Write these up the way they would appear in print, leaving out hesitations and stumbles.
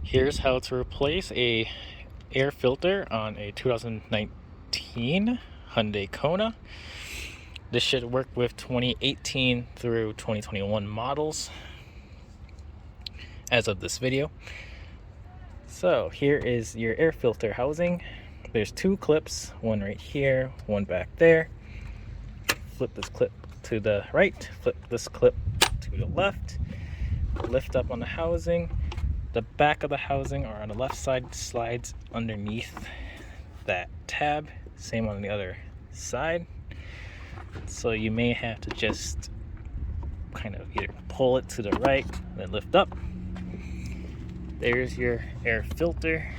Here's how to replace a air filter on a 2019 Hyundai Kona. This should work with 2018 through 2021 models as of this video. So here is your air filter housing. There's two clips, one right here, one back there. Flip this clip to the right, flip this clip to the left, lift up on the housing. The back of the housing, or on the left side, slides underneath that tab. Same on the other side. So you may have to just kind of either pull it to the right, then lift up. There's your air filter.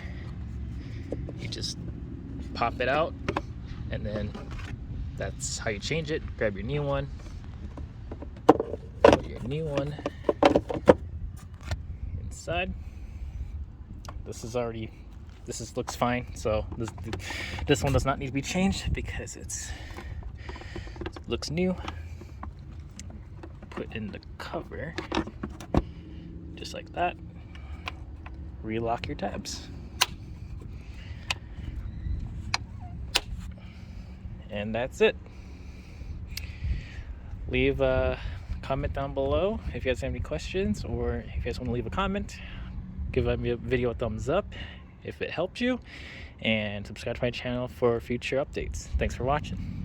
You just pop it out, and then that's how you change it. Grab your new one. Put your new one inside. This looks fine, so this one does not need to be changed because it looks new. Put in the cover just like that. Relock your tabs, and that's it. Leave a comment down below if you guys have any questions, or if you guys want to leave a comment. Give my video a thumbs up if it helped you, and subscribe to my channel for future updates. Thanks for watching.